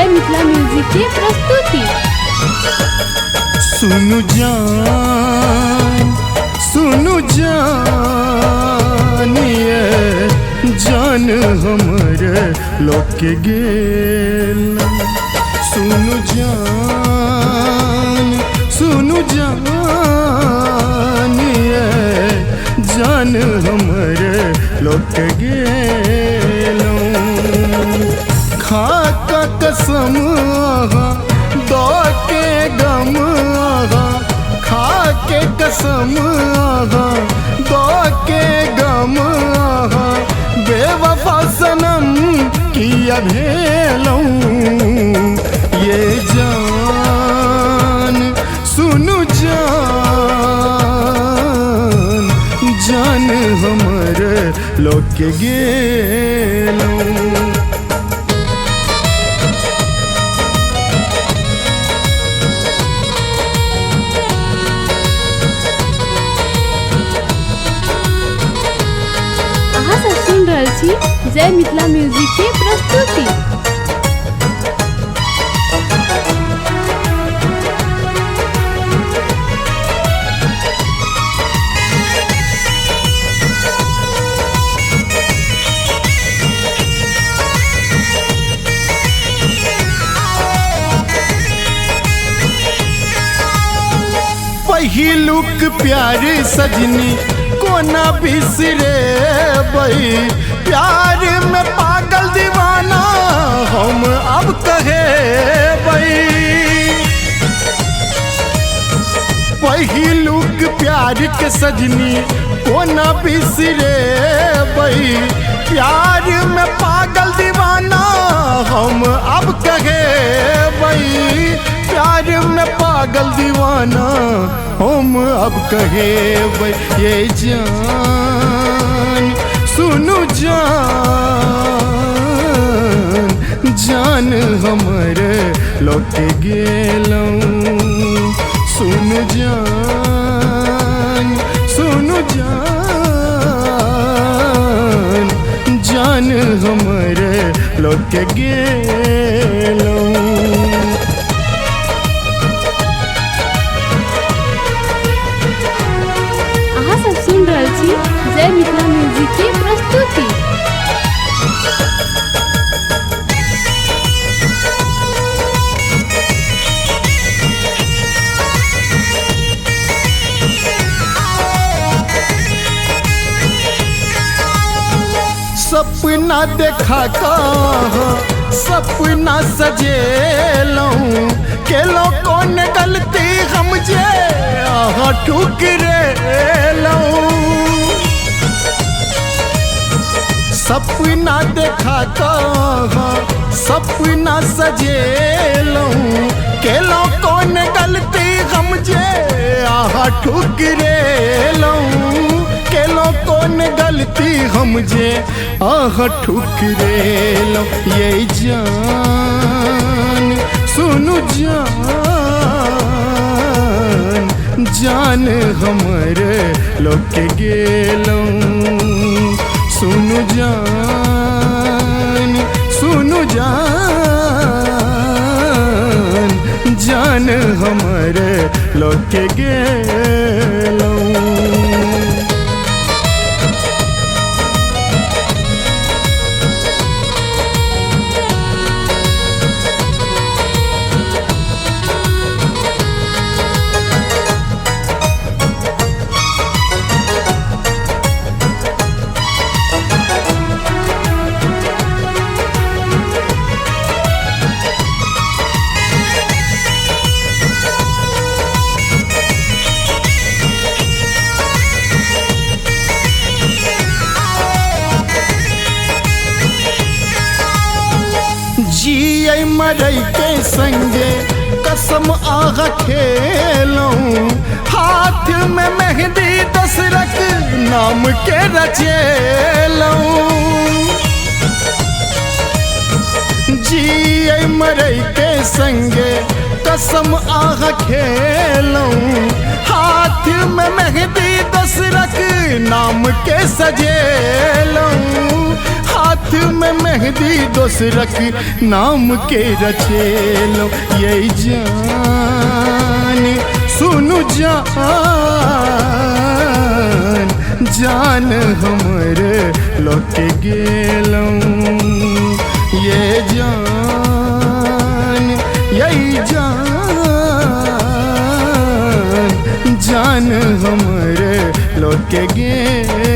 Mithila music की प्रस्तुति। सुनु जान ये जान हमरे लोग के गेल। सुनु जान ये जान हमरे लोग के गेल। खा का कसम दो के गम खा के कसम दो के गम बेवफा सनम किया भेलूं ये जान। सुनु जान हमरे लोग के गेलूं। सुन रहल छी जय मिथिला म्यूजिक की प्रस्तुति। पहिलुक प्यार सजनी कोना बिसरे बई। प्यार में पागल दीवाना हम अब कहे बई। पहिलुक प्यार के सजनी कोना बिसरे बई। प्यार में पागल दीवाना हम अब कहे बई। प्यार में पागल दीवाना हम अब कहे बई। ये जान सुनु जान हमरे लोग के गेलूं। सुनु जान हमरे लोग के गेलूं। सुन रहल छी जय मिथिला म्यूजिक की प्रस्तुति। सपना देखा सपना सजेलूं। केलो कौन गलती हम जे ठुकरेलूं। सपना देखा सपना सजेलूं। केलो कौन गलती हम जे ठुकरेलूं। केलो कौन गलती हम जे ठुकरेलूं। ये जान सुनु जान हमरे लोग के गेलूं। सुनु जान हमरे लोग के गेलूं। जिये मरई के संगे कसम खेलूं। हाथ में मेहंदी दशरथ नाम के रचेलूं। जिये मरई के संगे कसम खेलूं। हाथ में मेहंदी दशरथ नाम के सजेलूं। हाथ हाथ में मेहंदी दोसरक नाम के रचेलो। ये जान सुनु जान, जान हमर लौट गेलौं। ये जान यही जान, जान हमर लौट गेलौं।